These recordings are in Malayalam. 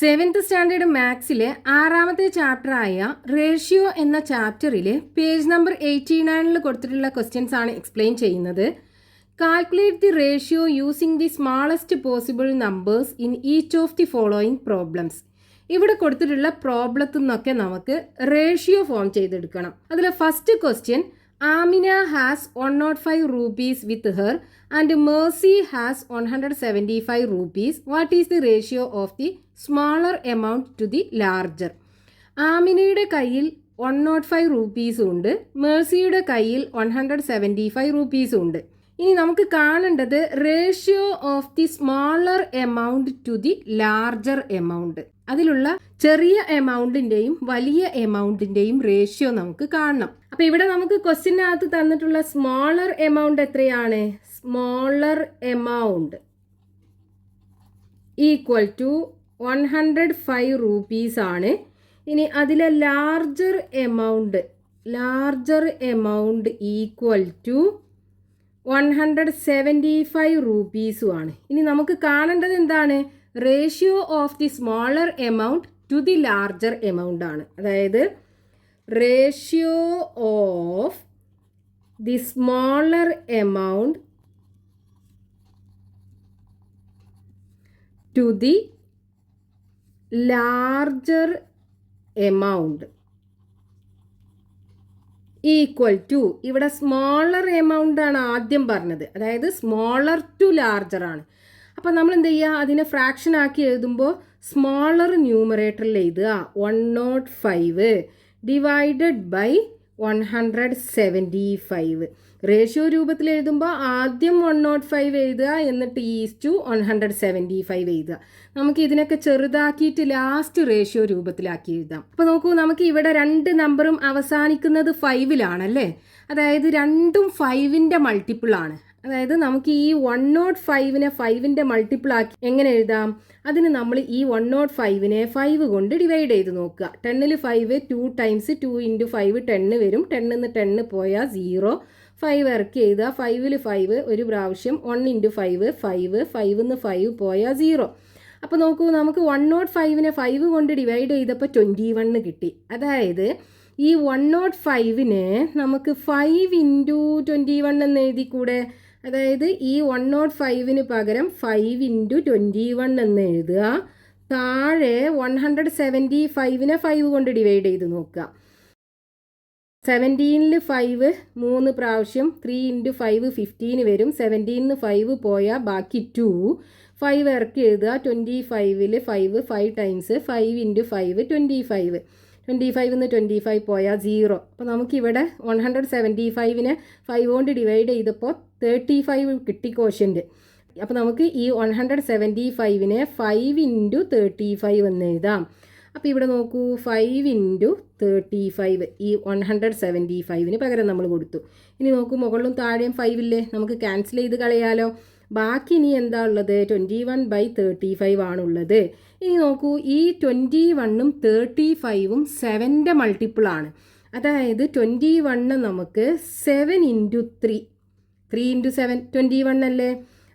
സെവൻത് സ്റ്റാൻഡേർഡ് മാത്സിലെ 6ാമത്തെ ചാപ്റ്ററായ റേഷ്യോ എന്ന ചാപ്റ്ററിൽ പേജ് നമ്പർ 89 കൊടുത്തിട്ടുള്ള ക്വസ്റ്റ്യൻസ് ആണ് എക്സ്പ്ലെയിൻ ചെയ്യുന്നത്. Calculate the ratio using the smallest possible numbers in each of the following problems. ഇവിടെ കൊടുത്തിട്ടുള്ള പ്രോബ്ലത്തിൽ നിന്നൊക്കെ നമുക്ക് റേഷ്യോ ഫോം ചെയ്തെടുക്കണം. അതിൽ first question, Amina has 105 rupees with her and Mercy has 175 rupees. What is the ratio of the smaller amount to the larger? ആമിനയുടെ കയ്യിൽ 105 rupees ഉണ്ട്, മേഴ്സിയുടെ കയ്യിൽ 175 rupees ഉണ്ട്. ഇനി നമുക്ക് കാണേണ്ടത് ratio of the smaller amount to the larger amount. അതിലുള്ള ചെറിയ എമൗണ്ടിൻ്റെയും വലിയ എമൗണ്ടിൻ്റെയും റേഷ്യോ നമുക്ക് കാണണം. അപ്പോൾ ഇവിടെ നമുക്ക് ക്വസ്റ്റ്യനകത്ത് തന്നിട്ടുള്ള സ്മാളർ എമൗണ്ട് എത്രയാണ്? Smaller amount equal to 105 rupees ആണ്. ഇനി അതിലെ larger amount equal to 175 rupees ആണ്. ഇനി നമുക്ക് കാണേണ്ടത് എന്താണ്? Ratio of the smaller amount to the larger amount ആണ്. അതായത് ratio of the smaller amount to the larger amount equal to, ഇവിടെ സ്മോളർ എമൗണ്ട് ആണ് ആദ്യം പറഞ്ഞത്, അതായത് സ്മോളർ ടു ലാർജർ ആണ്. അപ്പം നമ്മൾ എന്ത് ചെയ്യുക? അതിനെ ഫ്രാക്ഷൻ ആക്കി എഴുതുമ്പോൾ സ്മോളർ ന്യൂമറേറ്ററിൽ എഴുതുക 105 ഡിവൈഡഡ് ബൈ 175. റേഷ്യോ രൂപത്തിൽ എഴുതുമ്പോൾ ആദ്യം 105 എഴുതുക, എന്നിട്ട് ഈസ് 175 എഴുതുക. നമുക്ക് ഇതിനൊക്കെ ചെറുതാക്കിയിട്ട് ലാസ്റ്റ് റേഷ്യോ രൂപത്തിലാക്കി എഴുതാം. അപ്പോൾ നോക്കൂ, നമുക്ക് ഇവിടെ രണ്ട് നമ്പറും അവസാനിക്കുന്നത് 5-ലാണല്ലേ. അതായത് രണ്ടും 5ന്റെ മൾട്ടിപ്പിൾ ആണ്. അതായത് നമുക്ക് ഈ 105നെ 5ന്റെ മൾട്ടിപ്പിൾ ആക്കി എങ്ങനെ എഴുതാം? അതിന് നമ്മൾ ഈ 105നെ 5 കൊണ്ട് ഡിവൈഡ് ചെയ്ത് നോക്കുക. 10ൽ 5 2 ടൈംസ് 2 × 5 10 വരും. 10ന്ന് 10 പോയാൽ 0. 5 ഇറക്കി എഴുതുക. 5ൽ 5 ഒരു പ്രാവശ്യം. 1 × 5 5. 5ന്ന് 5 പോയാൽ 0. അപ്പോൾ നോക്കൂ, നമുക്ക് 105നെ 5 കൊണ്ട് ഡിവൈഡ് ചെയ്തപ്പോൾ 21 കിട്ടി. അതായത് ഈ 105നെ നമുക്ക് 5 × 21 എന്ന് എഴുതിക്കൂടെ? അതായത് ഈ 105ന് പകരം 5 × 21 എന്ന് എഴുതുക. താഴെ 175നെ 5 കൊണ്ട് ഡിവൈഡ് ചെയ്ത് നോക്കുക. 17ൽ 5 3 പ്രാവശ്യം. 3 × 5 15 വരും. 17ന്ന് 5 പോയാൽ ബാക്കി 2. 5 ഇറക്കി എഴുതുക. 25ൽ 5 ടൈംസ് 5 × 5 25. 25ന്ന് 25 പോയാൽ 0. അപ്പോൾ നമുക്കിവിടെ 175നെ 5 കൊണ്ട് ഡിവൈഡ് ചെയ്തപ്പോൾ 35 കിട്ടി ക്വോഷ്യൻ്റ്. അപ്പോൾ നമുക്ക് ഈ 175നെ 5 × 35 എന്ന് എഴുതാം. അപ്പോൾ ഇവിടെ നോക്കൂ, 5 × 35 ഈ 175ന് പകരം നമ്മൾ കൊടുത്തു. ഇനി നോക്കൂ, മുകളിലും താഴെയും 5 ഇല്ലേ, നമുക്ക് ക്യാൻസൽ ചെയ്ത് കളയാലോ. ബാക്കി ഇനി എന്താ ഉള്ളത്? 21/35 ആണുള്ളത്. ഇനി നോക്കൂ, ഈ 21ഉം 35ഉം 7ന്റെ മൾട്ടിപ്പിളാണ്. അതായത് 21 നമുക്ക് 7 × 3 × 7 21 അല്ലേ.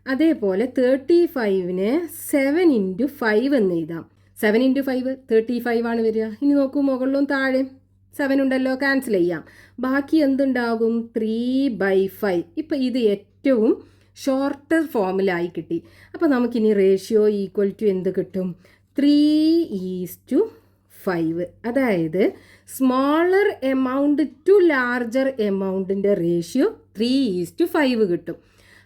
അതേപോലെ 35ന് 7 × 5 എന്ന് എഴുതാം. 7 × 5 35 ആണ് വരിക. ഇനി നോക്കൂ, മുകളിലും താഴെ 7 ഉണ്ടല്ലോ, ക്യാൻസൽ ചെയ്യാം. ബാക്കി എന്തുണ്ടാകും? 3/5. ഇപ്പം ഇത് ഏറ്റവും ഷോർട്ടർ ഫോമിലായി കിട്ടി. അപ്പോൾ നമുക്കിനി റേഷ്യോ ഈക്വൽ ടു എന്ത് കിട്ടും? 3:5. അതായത് സ്മോളർ എമൗണ്ട് ടു ലാർജർ എമൗണ്ടിൻ്റെ റേഷ്യോ 3:5 കിട്ടും.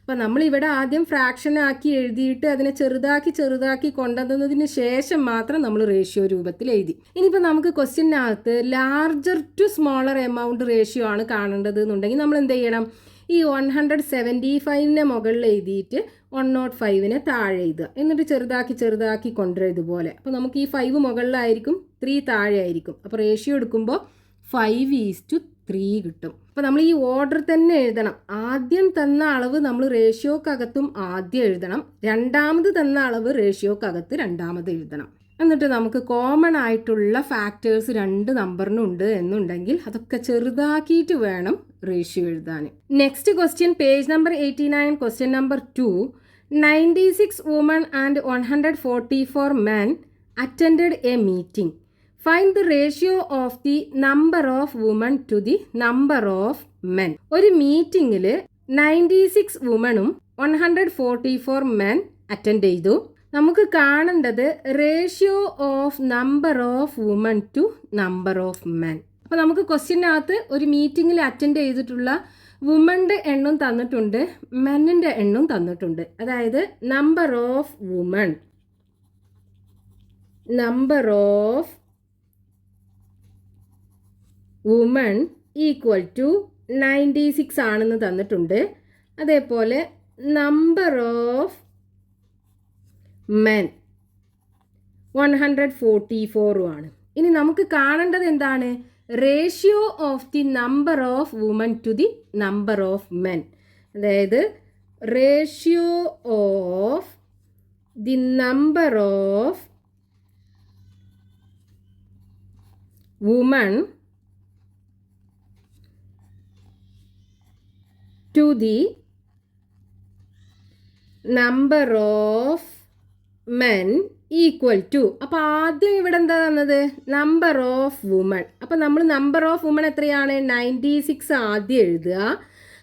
അപ്പോൾ നമ്മളിവിടെ ആദ്യം ഫ്രാക്ഷൻ ആക്കി എഴുതിയിട്ട് അതിനെ ചെറുതാക്കി കൊണ്ടുവന്നതിന് ശേഷം മാത്രം നമ്മൾ റേഷ്യോ രൂപത്തിൽ എഴുതി. ഇനിയിപ്പോൾ നമുക്ക് ക്വസ്റ്റ്യനകത്ത് larger to smaller amount ratio ആണ് കാണേണ്ടത് എന്നുണ്ടെങ്കിൽ നമ്മൾ എന്ത് ചെയ്യണം? ഈ 175നെ മുകളിൽ എഴുതിയിട്ട് 105നെ താഴെ എഴുതുക. എന്നിട്ട് ചെറുതാക്കി കൊണ്ടുവരിക ഇതുപോലെ. അപ്പോൾ നമുക്ക് ഈ 5 മുകളിലായിരിക്കും, 3 താഴെ ആയിരിക്കും. അപ്പോൾ റേഷ്യോ എടുക്കുമ്പോൾ 5:3 കിട്ടും. അപ്പോൾ നമ്മൾ ഈ ഓർഡർ തന്നെ എഴുതണം. ആദ്യം തന്ന അളവ് നമ്മൾ റേഷ്യോക്കകത്തും ആദ്യം എഴുതണം. രണ്ടാമത് തന്ന അളവ് റേഷ്യോക്കകത്ത് രണ്ടാമത് എഴുതണം. എന്നിട്ട് നമുക്ക് കോമൺ ആയിട്ടുള്ള ഫാക്ടേഴ്സ് 2 നമ്പറിനുണ്ട് എന്നുണ്ടെങ്കിൽ അതൊക്കെ ചെറുതാക്കിയിട്ട് വേണം റേഷ്യോ എഴുതാൻ. Next question, page number 89, question number 2. 96 women and 144 men attended a meeting. Find the ratio of the number of women to the number of men. ഒരു മീറ്റിംഗിൽ 96 വുമണും 144 മെൻ അറ്റൻഡ് ചെയ്തു. നമുക്ക് കാണേണ്ടത് ratio of number of woman to number of men. അപ്പോൾ നമുക്ക് ക്വസ്റ്റ്യനകത്ത് ഒരു മീറ്റിംഗിൽ അറ്റൻഡ് ചെയ്തിട്ടുള്ള വുമൻ്റെ എണ്ണം തന്നിട്ടുണ്ട്, മെന്നിൻ്റെ എണ്ണം തന്നിട്ടുണ്ട്. അതായത് number of woman equal to 96 ആണെന്ന് തന്നിട്ടുണ്ട്. അതേപോലെ നമ്പർ ഓഫ് മെൻ 144 ആണ്. ഇനി നമുക്ക് കാണേണ്ടത് എന്താണ്? Ratio of the number of woman to the number of men. അതായത് ratio of the number of woman to the number of men equal to. അപ്പോൾ ആദ്യം ഇവിടെ എന്താ തന്നത്? Number of woman. അപ്പോൾ നമ്മൾ നമ്പർ ഓഫ് വുമൺ എത്രയാണ്? 96 ആദ്യം എഴുതുക.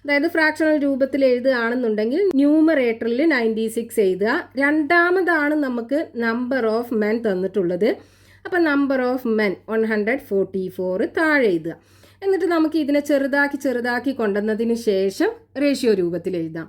അതായത് ഫ്രാക്ഷണൽ രൂപത്തിൽ എഴുതുകയാണെന്നുണ്ടെങ്കിൽ ന്യൂമറേറ്ററിൽ 96 എഴുതുക. രണ്ടാമതാണ് നമുക്ക് നമ്പർ ഓഫ് മെൻ തന്നിട്ടുള്ളത്. അപ്പോൾ നമ്പർ ഓഫ് മെൻ 144 താഴെ എഴുതുക. എന്നിട്ട് നമുക്ക് ഇതിനെ ചെറുതാക്കി കൊണ്ടുവന്നതിന് ശേഷം റേഷ്യോ രൂപത്തിൽ എഴുതാം.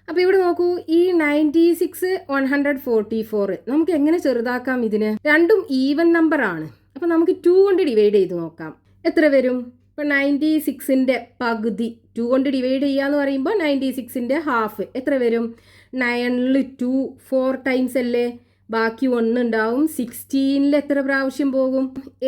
അപ്പോൾ ഇവിടെ നോക്കൂ, ഈ 96 144 നമുക്ക് എങ്ങനെ ചെറുതാക്കാം? ഇതിന് രണ്ടും ഈവൻ നമ്പർ ആണ്. അപ്പോൾ നമുക്ക് 2 കൊണ്ട് ഡിവൈഡ് ചെയ്ത് നോക്കാം. എത്ര വരും? ഇപ്പോൾ 96ൻ്റെ പകുതി 2 കൊണ്ട് ഡിവൈഡ് ചെയ്യാന്ന് പറയുമ്പോൾ 96ൻ്റെ ഹാഫ് എത്ര വരും? 9ൽ 2 4 ടൈംസ് അല്ലേ, ബാക്കി 1 ഉണ്ടാവും. 16ൽ എത്ര പ്രാവശ്യം പോകും?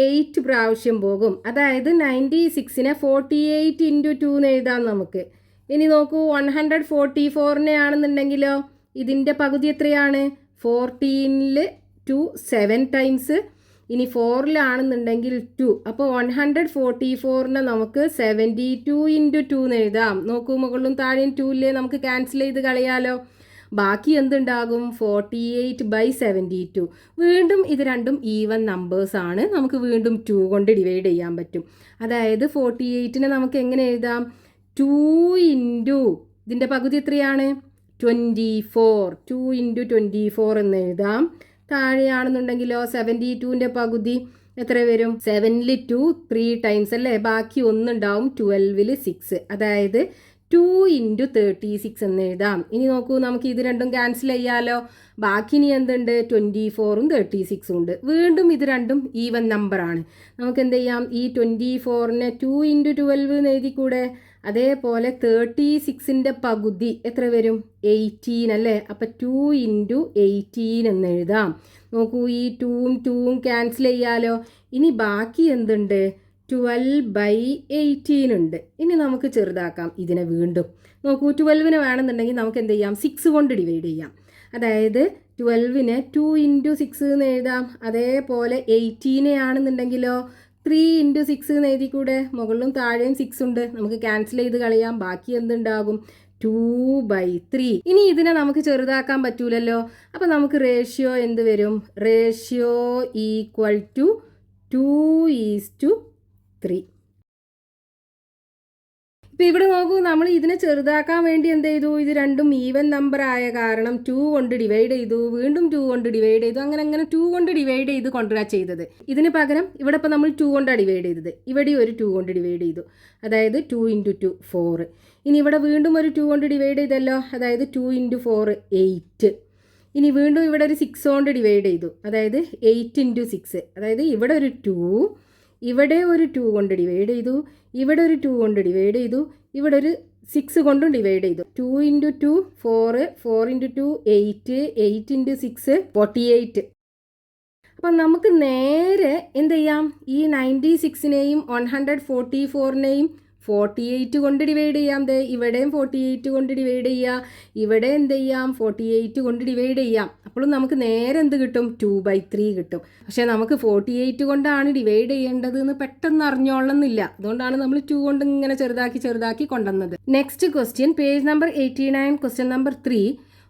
8 പ്രാവശ്യം പോകും. അതായത് 96നെ 48 × 2 എന്ന് എഴുതാം നമുക്ക്. ഇനി നോക്കൂ, 144നെ ആണെന്നുണ്ടെങ്കിലോ ഇതിൻ്റെ പകുതി എത്രയാണ്? 14ൽ 2 7 ടൈംസ്. ഇനി 4ലാണെന്നുണ്ടെങ്കിൽ 2. അപ്പോൾ 144നെ നമുക്ക് 72 × 2 എന്ന് എഴുതാം. നോക്കൂ, മുകളിലും താഴെയും 2 ഇല്ലേ, നമുക്ക് ക്യാൻസൽ ചെയ്ത് കളയാലോ. ബാക്കി എന്തുണ്ടാകും? 48/72. വീണ്ടും ഇത് രണ്ടും ഈവൻ നമ്പേഴ്സ് ആണ്. നമുക്ക് വീണ്ടും 2 കൊണ്ട് ഡിവൈഡ് ചെയ്യാൻ പറ്റും. അതായത് 48നെ നമുക്ക് എങ്ങനെ എഴുതാം? 2 × ഇതിൻ്റെ പകുതി എത്രയാണ്? 24. 2 × 24 എന്ന് എഴുതാം. താഴെയാണെന്നുണ്ടെങ്കിലോ 72ൻ്റെ പകുതി എത്ര വരും? 7ൽ 2 3 ടൈംസ് അല്ലേ, ബാക്കി 1 ഉണ്ടാവും. 12ൽ 6. അതായത് 2 × 36 എന്ന് എഴുതാം. ഇനി നോക്കൂ, നമുക്ക് ഇത് രണ്ടും ക്യാൻസൽ ചെയ്യാലോ. ബാക്കി ഇനി എന്തുണ്ട്? 24ഉം 36ഉം ഉണ്ട്. വീണ്ടും ഇത് രണ്ടും ഈവൻ നമ്പറാണ്. നമുക്ക് എന്ത് ചെയ്യാം? ഈ 24നെ 2 × 12 എന്ന് എഴുതിക്കൂടെ? അതേപോലെ 36ൻ്റെ പകുതി എത്ര വരും? 18 അല്ലേ. അപ്പം 2 × 18 എന്ന് എഴുതാം. നോക്കൂ, ഈ 2ഉം 2ഉം ക്യാൻസൽ ചെയ്യാലോ. ഇനി ബാക്കി എന്തുണ്ട്? 12/18 ഉണ്ട്. ഇനി നമുക്ക് ചെറുതാക്കാം ഇതിനെ വീണ്ടും. നോക്കൂ, 12നെ വേണമെന്നുണ്ടെങ്കിൽ നമുക്ക് എന്ത് ചെയ്യാം? 6 കൊണ്ട് ഡിവൈഡ് ചെയ്യാം. അതായത് 12നെ 2 × 6 എന്ന് എഴുതാം. അതേപോലെ 18നെ ആണെന്നുണ്ടെങ്കിലോ 3 × 6 എന്ന് എഴുതിക്കൂടെ? മുകളിലും താഴെയും 6 ഉണ്ട്. നമുക്ക് ക്യാൻസൽ ചെയ്ത് കളയാം. ബാക്കി എന്തുണ്ടാകും? 2/3. ഇനി ഇതിനെ നമുക്ക് ചെറുതാക്കാൻ പറ്റൂലല്ലോ. അപ്പോൾ നമുക്ക് റേഷ്യോ എന്ത് വരും? Ratio equal to 2:3. ഇപ്പോൾ ഇവിടെ നോക്കൂ, നമ്മൾ ഇതിനെ ചെറുതാക്കാൻ വേണ്ടി എന്ത് ചെയ്തു? ഇത് രണ്ടും ഈവൻ നമ്പർ ആയ കാരണം 2 കൊണ്ട് ഡിവൈഡ് ചെയ്തു. വീണ്ടും 2 കൊണ്ട് ഡിവൈഡ് ചെയ്തു. അങ്ങനെ 2 കൊണ്ട് ഡിവൈഡ് ചെയ്ത് കൊണ്ടുവരാ ചെയ്തത്. ഇതിന് പകരം ഇവിടെ ഇപ്പോൾ നമ്മൾ 2 കൊണ്ടാണ് ഡിവൈഡ് ചെയ്തത്. ഇവിടെ ഒരു 2 കൊണ്ട് ഡിവൈഡ് ചെയ്തു. അതായത് 2 × 2 4. ഇനി ഇവിടെ വീണ്ടും ഒരു 2 കൊണ്ട് ഡിവൈഡ് ചെയ്തല്ലോ. അതായത് 2 × 4 8. ഇനി വീണ്ടും ഇവിടെ ഒരു 6 കൊണ്ട് ഡിവൈഡ് ചെയ്തു. അതായത് 8 × 6. അതായത് ഇവിടെ ഒരു 2, ഇവിടെ ഒരു 2 കൊണ്ട് ഡിവൈഡ് ചെയ്തു, ഇവിടെ ഒരു 2 കൊണ്ട് ഡിവൈഡ് ചെയ്തു, ഇവിടെ ഒരു 6 കൊണ്ടും ഡിവൈഡ് ചെയ്തു. 2 × 2 4, 4 × 2 8, 8 × 6 48. അപ്പം നമുക്ക് നേരെ എന്ത് ചെയ്യാം? ഈ 96നെയും 144നെയും 48 കൊണ്ട് ഡിവൈഡ് ചെയ്യാം. ഇവിടെയും 48 കൊണ്ട് ഡിവൈഡ് ചെയ്യുക. ഇവിടെ എന്ത് ചെയ്യാം? 48 കൊണ്ട് ഡിവൈഡ് ചെയ്യാം. അപ്പോഴും നമുക്ക് നേരെ എന്ത് കിട്ടും? 2/3 കിട്ടും. പക്ഷേ നമുക്ക് 48 കൊണ്ടാണ് ഡിവൈഡ് ചെയ്യേണ്ടത് എന്ന് പെട്ടെന്ന് അറിഞ്ഞോളണമെന്നില്ല. അതുകൊണ്ടാണ് നമ്മൾ 2 കൊണ്ട് ഇങ്ങനെ ചെറുതാക്കി കൊണ്ടുവന്നത്. Next question, page number 89, question number 3.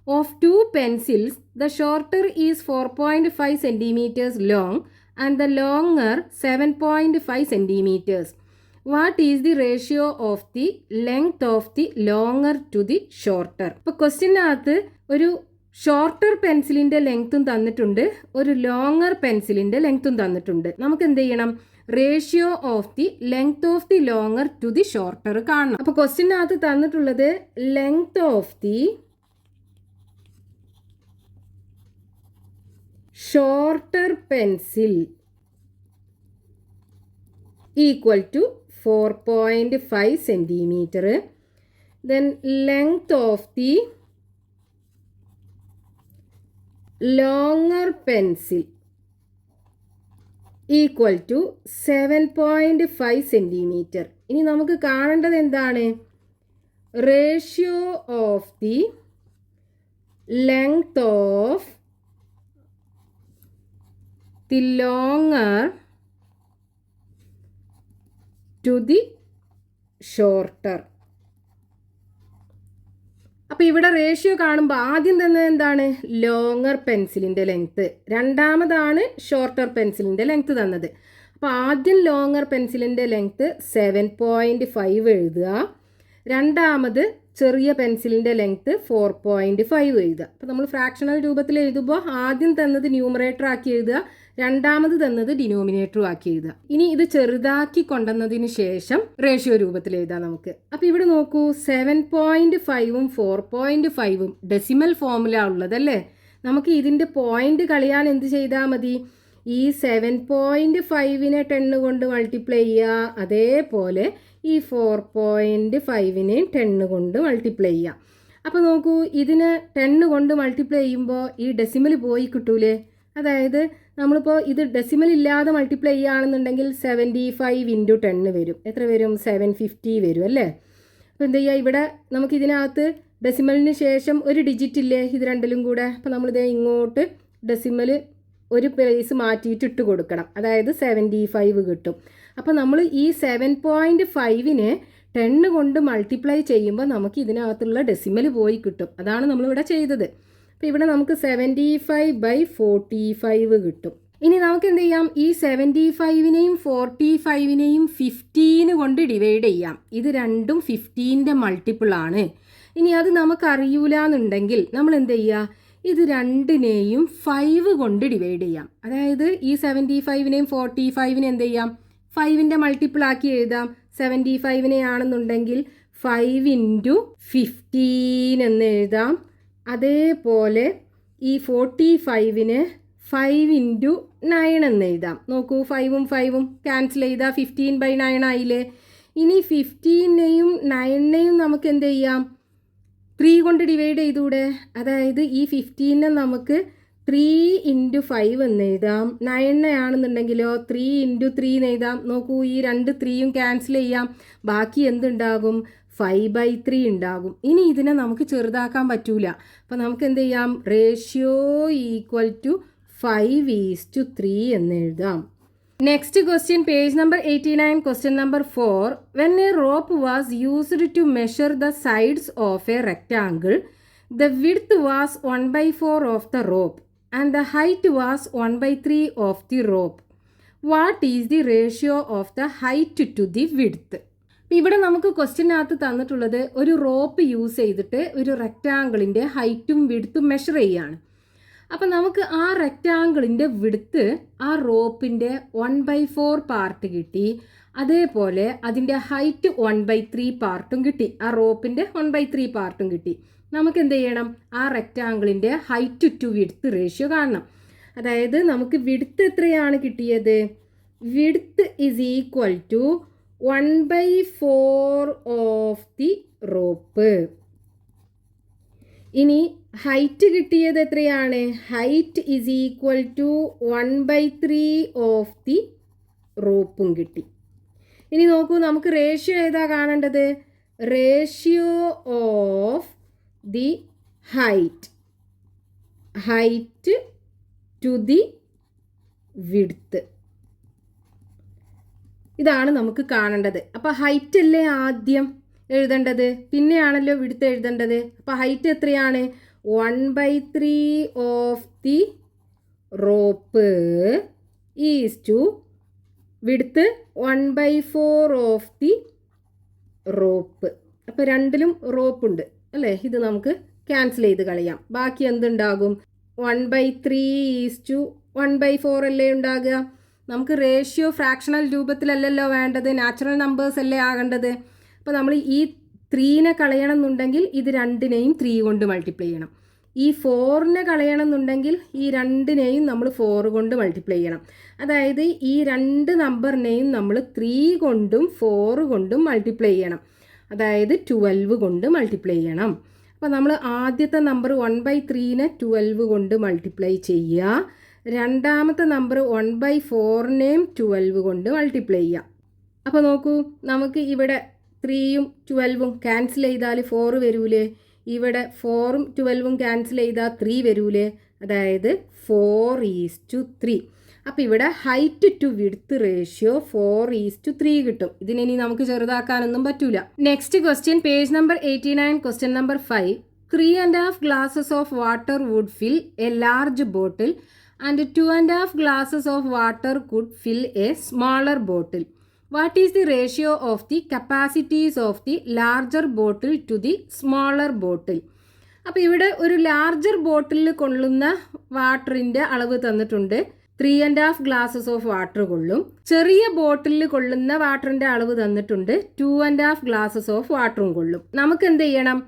Of 2 pencils, the shorter is 4.5 centimeters long and the longer 7.5 centimeters. What is the ratio of the length of the longer to the shorter? ഇപ്പോൾ ക്വസ്റ്റ്യനകത്ത് ഒരു ഷോർട്ടർ പെൻസിലിൻ്റെ ലെങ്ത്തും തന്നിട്ടുണ്ട്, ഒരു ലോങ്ങർ പെൻസിലിൻ്റെ ലെങ്ത്തും തന്നിട്ടുണ്ട്. നമുക്ക് എന്ത് ചെയ്യണം? Ratio of the length of the longer to the shorter കാണണം. അപ്പോൾ ക്വസ്റ്റ്യനകത്ത് തന്നിട്ടുള്ളത് length of the shorter pencil equal to 4.5 centimeter. Then length of the longer pencil equal to 7.5 centimeter. ഇനി നമുക്ക് കാണേണ്ടത് എന്താണ്? Ratio of the length of the longer to the shorter. അപ്പോൾ ഇവിടെ റേഷ്യോ കാണുമ്പോൾ ആദ്യം തന്നെ എന്താണ്? ലോങ്ങർ പെൻസിലിൻ്റെ ലെങ്ത്ത്, രണ്ടാമതാണ് ഷോർട്ടർ പെൻസിലിൻ്റെ ലെങ്ത്ത് തന്നത്. അപ്പോൾ ആദ്യം ലോങ്ങർ പെൻസിലിൻ്റെ ലെങ്ത്ത് 7.5 എഴുതുക, രണ്ടാമത് ചെറിയ പെൻസിലിൻ്റെ ലെങ്ത്ത് 4.5 എഴുതുക. അപ്പോൾ നമ്മൾ ഫ്രാക്ഷണൽ രൂപത്തിൽ എഴുതുമ്പോൾ ആദ്യം തന്നത് ന്യൂമറേറ്റർ ആക്കി എഴുതുക, രണ്ടാമത് തന്നത് ഡിനോമിനേറ്ററും ആക്കി എഴുതുക. ഇനി ഇത് ചെറുതാക്കി കൊണ്ടുവന്നതിന് ശേഷം റേഷ്യോ രൂപത്തിൽ എഴുതാം നമുക്ക്. അപ്പോൾ ഇവിടെ നോക്കൂ, 7.5ഉം 4.5ഉം ഡെസിമൽ ഫോമുല ഉള്ളതല്ലേ. നമുക്ക് ഇതിൻ്റെ പോയിന്റ് കളയാൻ എന്ത് ചെയ്താൽ മതി? ഈ 7.5നെ 10 കൊണ്ട് മൾട്ടിപ്ലൈ ചെയ്യുക, അതേപോലെ ഈ 4.5നെ 10 കൊണ്ട് മൾട്ടിപ്ലൈ ചെയ്യുക. അപ്പോൾ നോക്കൂ, ഇതിനെ 10 കൊണ്ട് മൾട്ടിപ്ലൈ ചെയ്യുമ്പോൾ ഈ ഡെസിമൽ പോയി കിട്ടൂലേ. അതായത് നമ്മളിപ്പോൾ ഇത് ഡെസിമൽ ഇല്ലാതെ മൾട്ടിപ്ലൈ ചെയ്യുകയാണെന്നുണ്ടെങ്കിൽ 75 ഇൻറ്റു 10 വരും. എത്ര വരും? 750 വരും അല്ലേ. അപ്പോൾ എന്ത് ചെയ്യുക? ഇവിടെ നമുക്ക് ഇതിനകത്ത് ഡെസിമലിന് ശേഷം ഒരു ഡിജിറ്റ് ഇല്ലേ, ഇത് രണ്ടിലും കൂടെ. അപ്പോൾ നമ്മളിത് ഇങ്ങോട്ട് ഡെസിമൽ ഒരു പ്ലേസ് മാറ്റിയിട്ട് ഇട്ട് കൊടുക്കണം, അതായത് 75 കിട്ടും. അപ്പോൾ നമ്മൾ ഈ 7.5നെ 10 കൊണ്ട് മൾട്ടിപ്ലൈ ചെയ്യുമ്പോൾ നമുക്ക് ഇതിനകത്തുള്ള ഡെസിമൽ പോയി കിട്ടും. അതാണ് നമ്മളിവിടെ ചെയ്തത്. അപ്പോൾ ഇവിടെ നമുക്ക് 75/45 കിട്ടും. ഇനി നമുക്ക് എന്ത് ചെയ്യാം? ഈ 75നെയും 45നെയും 15 കൊണ്ട് ഡിവൈഡ് ചെയ്യാം. ഇത് രണ്ടും 15ൻ്റെ മൾട്ടിപ്പിൾ ആണ്. ഇനി അത് നമുക്ക് അറിയൂല എന്നുണ്ടെങ്കിൽ നമ്മൾ എന്ത് ചെയ്യുക? ഇത് രണ്ടിനെയും 5 കൊണ്ട് ഡിവൈഡ് ചെയ്യാം. അതായത് ഈ 75നെയും 45നെയും എന്ത് ചെയ്യാം? 5ൻ്റെ മൾട്ടിപ്പിൾ ആക്കി എഴുതാം. 75നെ ആണെന്നുണ്ടെങ്കിൽ 5 ഇൻറ്റു 15 എന്ന് എഴുതാം. അതേപോലെ ഈ 45ന് 5 ഇൻറ്റു 9 എന്ന് എഴുതാം. നോക്കൂ, 5ഉം 5ഉം ക്യാൻസൽ ചെയ്താൽ 15/9 ആയില്ലേ. ഇനി 15നെയും 9നെയും നമുക്ക് എന്ത് ചെയ്യാം? 3 കൊണ്ട് ഡിവൈഡ് ചെയ്തൂടെ. അതായത് ഈ 15നെ നമുക്ക് 3 ഇൻറ്റു 5 എന്ന് എഴുതാം. 9 ആണെന്നുണ്ടെങ്കിലോ 3 ഇൻറ്റു 3 എന്ന് എഴുതാം. നോക്കൂ, ഈ 2 3യും ക്യാൻസൽ ചെയ്യാം. ബാക്കി എന്തുണ്ടാകും? 5/3 ഉണ്ടാകും. ഇനി ഇതിനെ നമുക്ക് ചെറുതാക്കാൻ പറ്റൂല. അപ്പോൾ നമുക്ക് എന്ത് ചെയ്യാം? റേഷ്യോ ഈക്വൽ ടു 5:3 എന്ന് എഴുതാം. Next question, page number 89, question number 4. When a rope was used to measure the sides of a rectangle, the width was 1/4 of the rope and the height was 1/3 of the rope. What is the ratio of the height to the width? ഇവിടെ നമുക്ക് ക്വസ്റ്റ്യനകത്ത് തന്നിട്ടുള്ളത് ഒരു റോപ്പ് യൂസ് ചെയ്തിട്ട് ഒരു റെക്റ്റാങ്കിളിൻ്റെ ഹൈറ്റും വിഡ്ത്തും മെഷർ ചെയ്യുകയാണ്. അപ്പം നമുക്ക് ആ റെക്റ്റാങ്കിളിൻ്റെ വിഡ്ത്ത് ആ റോപ്പിൻ്റെ 1/4 പാർട്ട് കിട്ടി, അതേപോലെ അതിൻ്റെ ഹൈറ്റ് 1/3 പാർട്ടും കിട്ടി. ആ റോപ്പിൻ്റെ 1/3 പാർട്ടും കിട്ടി. നമുക്ക് എന്ത് ചെയ്യണം? ആ റെക്റ്റാങ്കിളിൻ്റെ ഹൈറ്റ് ടു വിഡ്ത്ത് റേഷ്യോ കാണണം. അതായത് നമുക്ക് വിഡ്ത്ത് എത്രയാണ് കിട്ടിയത്? Width is equal to 1/4 of the rope. ഇനി ഹൈറ്റ് കിട്ടിയത് എത്രയാണ്? Height is equal to 1/3 of the റോപ്പും കിട്ടി. ഇനി നോക്കൂ, നമുക്ക് റേഷ്യോ ഏതാ കാണേണ്ടത്? Ratio of the height to the width. ഇതാണ് നമുക്ക് കാണേണ്ടത്. അപ്പോൾ ഹൈറ്റ് അല്ലേ ആദ്യം എഴുതേണ്ടത്, പിന്നെയാണല്ലോ വിഡ്ത്ത് എഴുതേണ്ടത്. അപ്പോൾ ഹൈറ്റ് എത്രയാണ്? 1/3 of the rope is to width 1/4 of the rope. അപ്പോൾ രണ്ടിലും റോപ്പുണ്ട് അല്ലേ? ഇത് നമുക്ക് ക്യാൻസൽ ചെയ്ത് കളയാം. ബാക്കി എന്തുണ്ടാകും? 1/3 ഈസ് ടു 1/4 അല്ലേ ഉണ്ടാകുക. നമുക്ക് റേഷ്യോ ഫ്രാക്ഷണൽ രൂപത്തിലല്ലല്ലോ വേണ്ടത്, നാച്ചുറൽ നമ്പേഴ്സ് അല്ലേ ആകേണ്ടത്. അപ്പോൾ നമ്മൾ ഈ 3നെ കളയണം എന്നുണ്ടെങ്കിൽ ഇത് രണ്ടിനെയും 3 കൊണ്ട് മൾട്ടിപ്ലൈ ചെയ്യണം. ഈ 4നെ കളയണം എന്നുണ്ടെങ്കിൽ ഈ രണ്ടിനെയും നമ്മൾ 4 കൊണ്ട് മൾട്ടിപ്ലൈ ചെയ്യണം. അതായത് ഈ രണ്ട് നമ്പറിനെയും നമ്മൾ 3 കൊണ്ടും 4 കൊണ്ടും മൾട്ടിപ്ലൈ ചെയ്യണം. അതായത് 12 കൊണ്ട് മൾട്ടിപ്ലൈ ചെയ്യണം. അപ്പോൾ നമ്മൾ ആദ്യത്തെ നമ്പർ 1/3നെ 12 കൊണ്ട് മൾട്ടിപ്ലൈ ചെയ്യുക. രണ്ടാമത്തെ നമ്പർ 1/4നെയും 12 കൊണ്ട് മൾട്ടിപ്ലൈ ചെയ്യാം. അപ്പോൾ നോക്കൂ, നമുക്ക് ഇവിടെ 3യും 12ഉം ക്യാൻസൽ ചെയ്താൽ 4 വരൂലേ? ഇവിടെ 4ഉം 12ഉം ക്യാൻസൽ ചെയ്താൽ 3 വരൂലേ? അതായത് 4:3. അപ്പോൾ ഇവിടെ ഹൈറ്റ് ടു വിഡ്ത്ത് റേഷ്യോ 4:3 കിട്ടും. ഇതിനി നമുക്ക് ചെറുതാക്കാനൊന്നും പറ്റൂല. Next question, page number 89, question number 5. 3.5 glasses of water would fill a large bottle and 2.5 glasses of water could fill a smaller bottle. What is the ratio of the capacities of the larger bottle to the smaller bottle? അപ്പോൾ ഇവിടെ ഒരു ലാർജർ ബോട്ടിലിൽ കൊള്ളുന്ന വാട്ടറിൻ്റെ അളവ് തന്നിട്ടുണ്ട്. 3.5 glasses ഓഫ് വാട്ടർ കൊള്ളും. ചെറിയ ബോട്ടിലിൽ കൊള്ളുന്ന വാട്ടറിൻ്റെ അളവ് തന്നിട്ടുണ്ട്. 2.5 glasses ഓഫ് വാട്ടറും കൊള്ളും. നമുക്ക് എന്ത് ചെയ്യണം?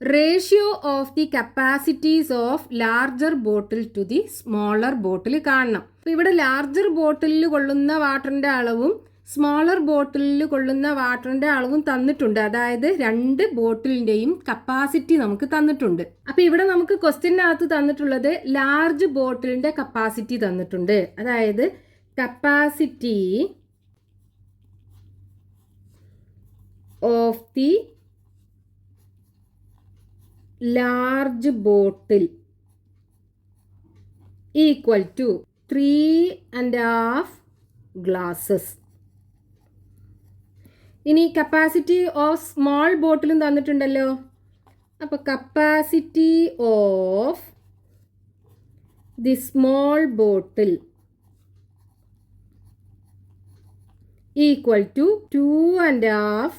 Ratio of the capacities of larger bottle to the smaller bottle കാണണം. അപ്പോൾ ഇവിടെ ലാർജർ ബോട്ടിലിൽ കൊള്ളുന്ന വാട്ടറിൻ്റെ അളവും സ്മോളർ ബോട്ടിലിൽ കൊള്ളുന്ന വാട്ടറിൻ്റെ അളവും തന്നിട്ടുണ്ട്. അതായത് രണ്ട് ബോട്ടിലിൻ്റെയും കപ്പാസിറ്റി നമുക്ക് തന്നിട്ടുണ്ട്. അപ്പോൾ ഇവിടെ നമുക്ക് ക്വസ്റ്റ്യനകത്ത് തന്നിട്ടുള്ളത് ലാർജ് ബോട്ടിലിൻ്റെ കപ്പാസിറ്റി തന്നിട്ടുണ്ട്. അതായത് capacity of the large bottle equal to 3.5 glasses. ഇനി കപ്പാസിറ്റി ഓഫ് സ്മോൾ ബോട്ടിലും തന്നിട്ടുണ്ടല്ലോ. അപ്പോൾ capacity of the small bottle equal to 2.5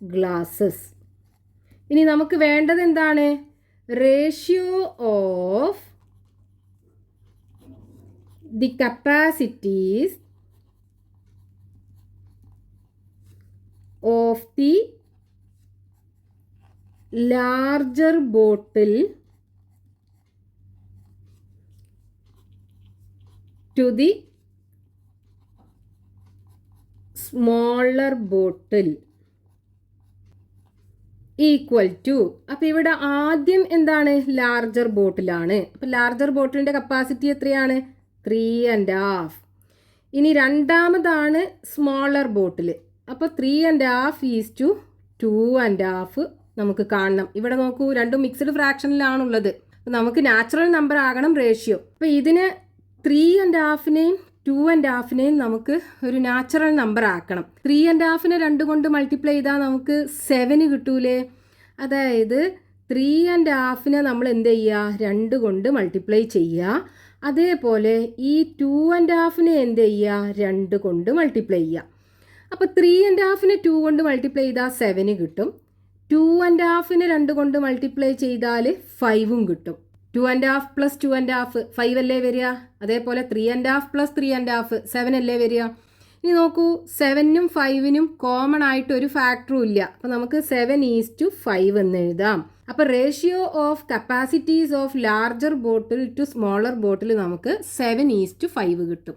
glasses. ഇനി നമുക്ക് വേണ്ടത് എന്താണ്? Ratio of the capacities of the larger bottle to the smaller bottle equal to. അപ്പോൾ ഇവിടെ ആദ്യം എന്താണ്? ലാർജർ ബോട്ടിലാണ്. അപ്പോൾ ലാർജർ ബോട്ടിലിൻ്റെ കപ്പാസിറ്റി എത്രയാണ്? 3.5. ഇനി രണ്ടാമതാണ് സ്മോളർ ബോട്ടിൽ. അപ്പോൾ 3.5 ഈസ് ടു 2.5 നമുക്ക് കാണണം. ഇവിടെ നോക്കൂ, രണ്ടും മിക്സ്ഡ് ഫ്രാക്ഷനിലാണുള്ളത്. അപ്പോൾ നമുക്ക് നാച്ചുറൽ നമ്പർ ആകണം റേഷ്യോ. അപ്പോൾ ഇതിന് 3.5നെയും 2.5നെയും നമുക്ക് ഒരു നാച്ചുറൽ നമ്പർ ആക്കണം. 3.5നെ 2 കൊണ്ട് മൾട്ടിപ്ലൈ ചെയ്താൽ നമുക്ക് 7 കിട്ടൂലേ? അതായത് 3.5നെ നമ്മൾ എന്ത് ചെയ്യുക? 2 കൊണ്ട് മൾട്ടിപ്ലൈ ചെയ്യുക. അതേപോലെ ഈ 2.5നെ എന്ത് ചെയ്യുക? 2 കൊണ്ട് മൾട്ടിപ്ലൈ ചെയ്യുക. അപ്പോൾ 3.5നെ 2 കൊണ്ട് മൾട്ടിപ്ലൈ ചെയ്താൽ 7 കിട്ടും. 2.5നെ 2 കൊണ്ട് മൾട്ടിപ്ലൈ ചെയ്താൽ 5ഉം കിട്ടും. 2.5 പ്ലസ് 2.5 5 അല്ലേ വരിക? അതേപോലെ 3.5 പ്ലസ് 3.5 7 അല്ലേ വരിക? ഇനി നോക്കൂ, 7നും 5നും കോമൺ ആയിട്ട് ഒരു ഫാക്ടറും ഇല്ല. അപ്പോൾ നമുക്ക് 7:5 എന്ന് എഴുതാം. അപ്പോൾ ratio of capacities of larger bottle to smaller bottle നമുക്ക് 7:5 കിട്ടും.